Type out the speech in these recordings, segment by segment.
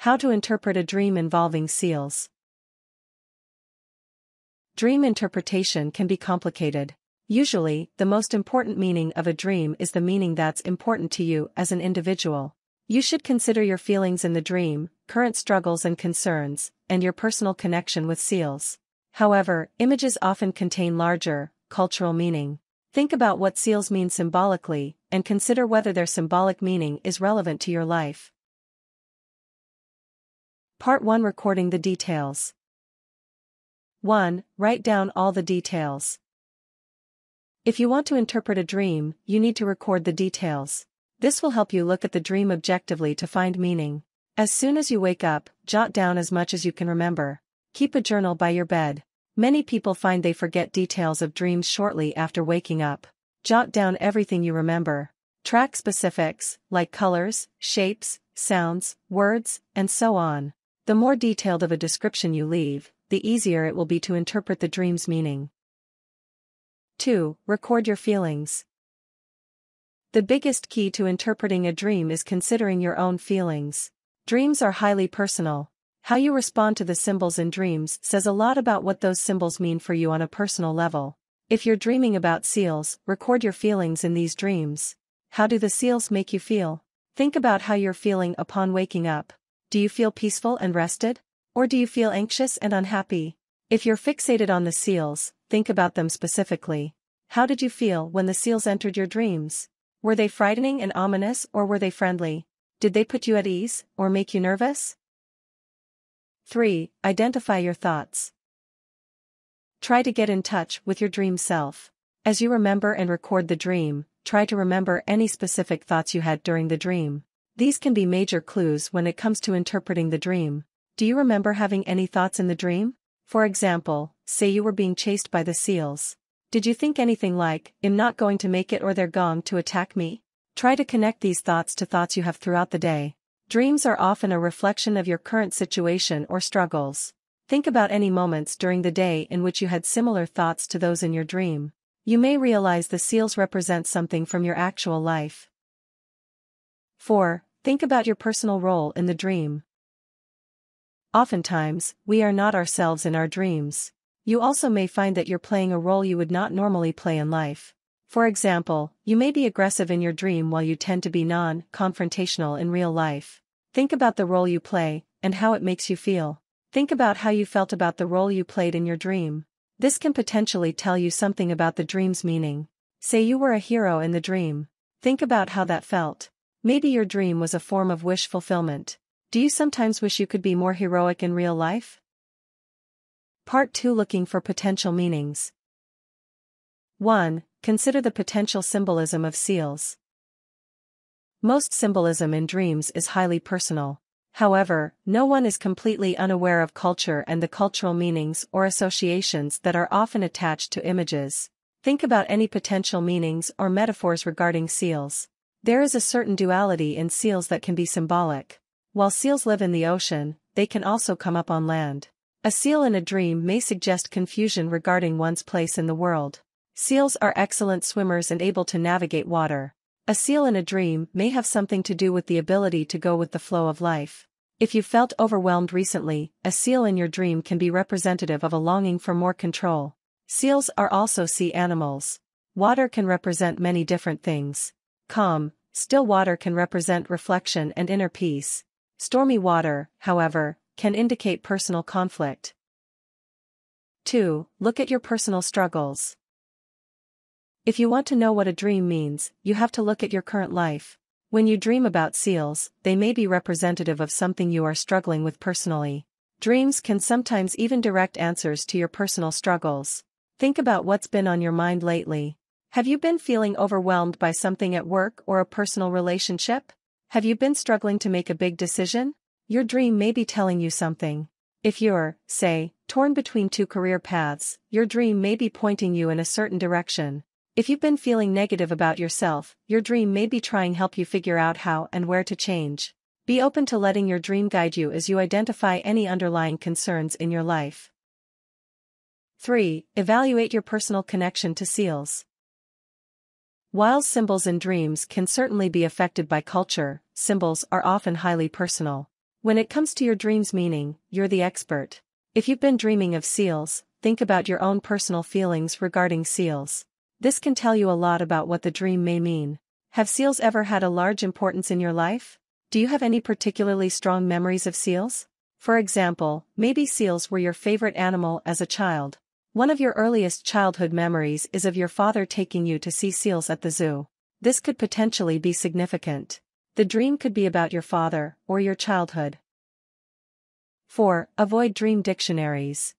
How to interpret a dream involving seals. Dream interpretation can be complicated. Usually, the most important meaning of a dream is the meaning that's important to you as an individual. You should consider your feelings in the dream, current struggles and concerns, and your personal connection with seals. However, images often contain larger, cultural meaning. Think about what seals mean symbolically, and consider whether their symbolic meaning is relevant to your life. Part 1. Recording the details. 1. Write down all the details. If you want to interpret a dream, you need to record the details. This will help you look at the dream objectively to find meaning. As soon as you wake up, jot down as much as you can remember. Keep a journal by your bed. Many people find they forget details of dreams shortly after waking up. Jot down everything you remember. Track specifics, like colors, shapes, sounds, words, and so on. The more detailed of a description you leave, the easier it will be to interpret the dream's meaning. 2. Record your feelings. The biggest key to interpreting a dream is considering your own feelings. Dreams are highly personal. How you respond to the symbols in dreams says a lot about what those symbols mean for you on a personal level. If you're dreaming about seals, record your feelings in these dreams. How do the seals make you feel? Think about how you're feeling upon waking up. Do you feel peaceful and rested? Or do you feel anxious and unhappy? If you're fixated on the seals, think about them specifically. How did you feel when the seals entered your dreams? Were they frightening and ominous, or were they friendly? Did they put you at ease, or make you nervous? 3. Identify your thoughts. Try to get in touch with your dream self. As you remember and record the dream, try to remember any specific thoughts you had during the dream. These can be major clues when it comes to interpreting the dream. Do you remember having any thoughts in the dream? For example, say you were being chased by the seals. Did you think anything like, "I'm not going to make it or they're going to attack me"? Try to connect these thoughts to thoughts you have throughout the day. Dreams are often a reflection of your current situation or struggles. Think about any moments during the day in which you had similar thoughts to those in your dream. You may realize the seals represent something from your actual life. 4. Think about your personal role in the dream. Oftentimes, we are not ourselves in our dreams. You also may find that you're playing a role you would not normally play in life. For example, you may be aggressive in your dream while you tend to be non-confrontational in real life. Think about the role you play, and how it makes you feel. Think about how you felt about the role you played in your dream. This can potentially tell you something about the dream's meaning. Say you were a hero in the dream. Think about how that felt. Maybe your dream was a form of wish fulfillment. Do you sometimes wish you could be more heroic in real life? Part 2. Looking for potential meanings. 1. Consider the potential symbolism of seals. Most symbolism in dreams is highly personal. However, no one is completely unaware of culture and the cultural meanings or associations that are often attached to images. Think about any potential meanings or metaphors regarding seals. There is a certain duality in seals that can be symbolic. While seals live in the ocean, they can also come up on land. A seal in a dream may suggest confusion regarding one's place in the world. Seals are excellent swimmers and able to navigate water. A seal in a dream may have something to do with the ability to go with the flow of life. If you felt overwhelmed recently, a seal in your dream can be representative of a longing for more control. Seals are also sea animals. Water can represent many different things. Calm, still water can represent reflection and inner peace. Stormy water, however, can indicate personal conflict. 2. Look at your personal struggles. If you want to know what a dream means, you have to look at your current life. When you dream about seals, they may be representative of something you are struggling with personally. Dreams can sometimes even direct answers to your personal struggles. Think about what's been on your mind lately. Have you been feeling overwhelmed by something at work or a personal relationship? Have you been struggling to make a big decision? Your dream may be telling you something. If you're, say, torn between two career paths, your dream may be pointing you in a certain direction. If you've been feeling negative about yourself, your dream may be trying to help you figure out how and where to change. Be open to letting your dream guide you as you identify any underlying concerns in your life. 3. Evaluate your personal connection to seals. While symbols in dreams can certainly be affected by culture, symbols are often highly personal. When it comes to your dream's meaning, you're the expert. If you've been dreaming of seals, think about your own personal feelings regarding seals. This can tell you a lot about what the dream may mean. Have seals ever had a large importance in your life? Do you have any particularly strong memories of seals? For example, maybe seals were your favorite animal as a child. One of your earliest childhood memories is of your father taking you to see seals at the zoo. This could potentially be significant. The dream could be about your father or your childhood. 4. Avoid dream dictionaries.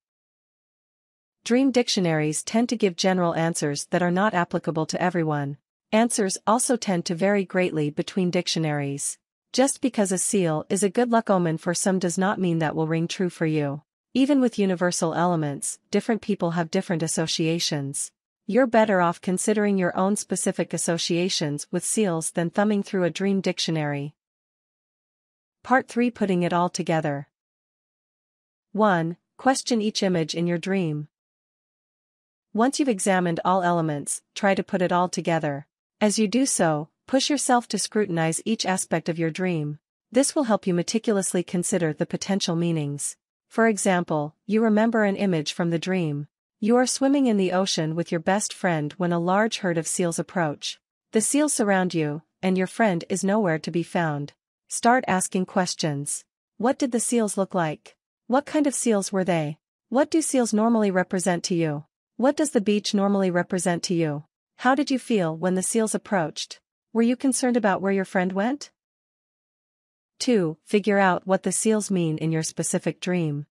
Dream dictionaries tend to give general answers that are not applicable to everyone. Answers also tend to vary greatly between dictionaries. Just because a seal is a good luck omen for some does not mean that will ring true for you. Even with universal elements, different people have different associations. You're better off considering your own specific associations with seals than thumbing through a dream dictionary. Part 3. Putting it all together. 1. Question each image in your dream. Once you've examined all elements, try to put it all together. As you do so, push yourself to scrutinize each aspect of your dream. This will help you meticulously consider the potential meanings. For example, you remember an image from the dream. You are swimming in the ocean with your best friend when a large herd of seals approach. The seals surround you, and your friend is nowhere to be found. Start asking questions. What did the seals look like? What kind of seals were they? What do seals normally represent to you? What does the beach normally represent to you? How did you feel when the seals approached? Were you concerned about where your friend went? 2. Figure out what the seals mean in your specific dream.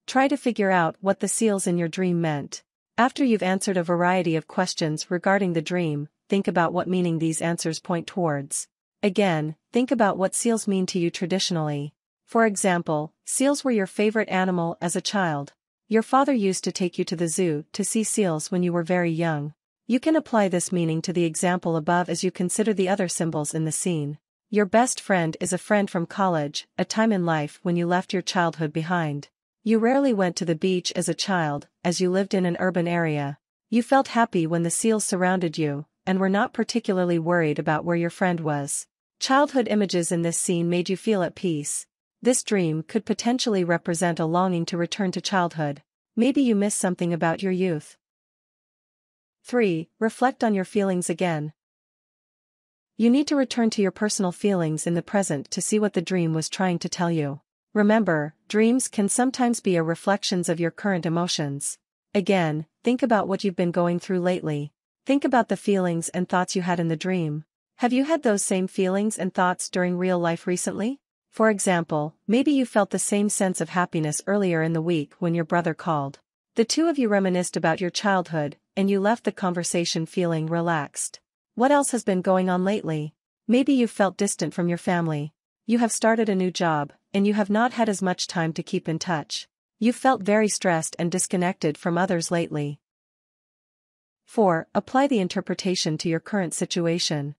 Try to figure out what the seals in your dream meant. After you've answered a variety of questions regarding the dream, think about what meaning these answers point towards. Again, think about what seals mean to you traditionally. For example, seals were your favorite animal as a child. Your father used to take you to the zoo to see seals when you were very young. You can apply this meaning to the example above as you consider the other symbols in the scene. Your best friend is a friend from college, a time in life when you left your childhood behind. You rarely went to the beach as a child, as you lived in an urban area. You felt happy when the seals surrounded you, and were not particularly worried about where your friend was. Childhood images in this scene made you feel at peace. This dream could potentially represent a longing to return to childhood. Maybe you miss something about your youth. 3. Reflect on your feelings again. You need to return to your personal feelings in the present to see what the dream was trying to tell you. Remember, dreams can sometimes be reflections of your current emotions. Again, think about what you've been going through lately. Think about the feelings and thoughts you had in the dream. Have you had those same feelings and thoughts during real life recently? For example, maybe you felt the same sense of happiness earlier in the week when your brother called. The two of you reminisced about your childhood, and you left the conversation feeling relaxed. What else has been going on lately? Maybe you felt distant from your family. You have started a new job, and you have not had as much time to keep in touch. You felt very stressed and disconnected from others lately. 4. Apply the interpretation to your current situation.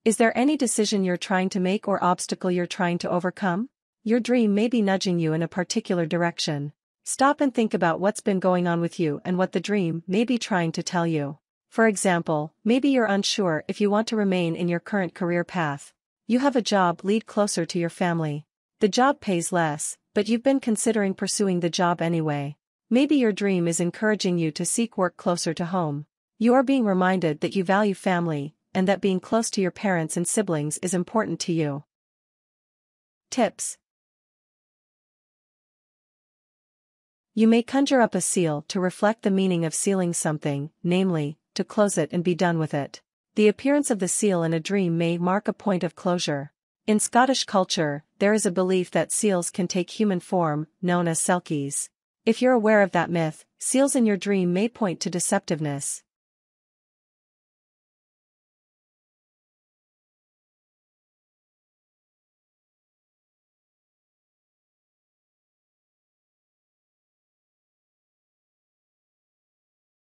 Is there any decision you're trying to make or obstacle you're trying to overcome? Your dream may be nudging you in a particular direction. Stop and think about what's been going on with you and what the dream may be trying to tell you. For example, maybe you're unsure if you want to remain in your current career path. You have a job lead closer to your family. The job pays less, but you've been considering pursuing the job anyway. Maybe your dream is encouraging you to seek work closer to home. You are being reminded that you value family, and that being close to your parents and siblings is important to you. Tips. You may conjure up a seal to reflect the meaning of sealing something, namely, to close it and be done with it. The appearance of the seal in a dream may mark a point of closure. In Scottish culture, there is a belief that seals can take human form, known as selkies. If you're aware of that myth, seals in your dream may point to deceptiveness.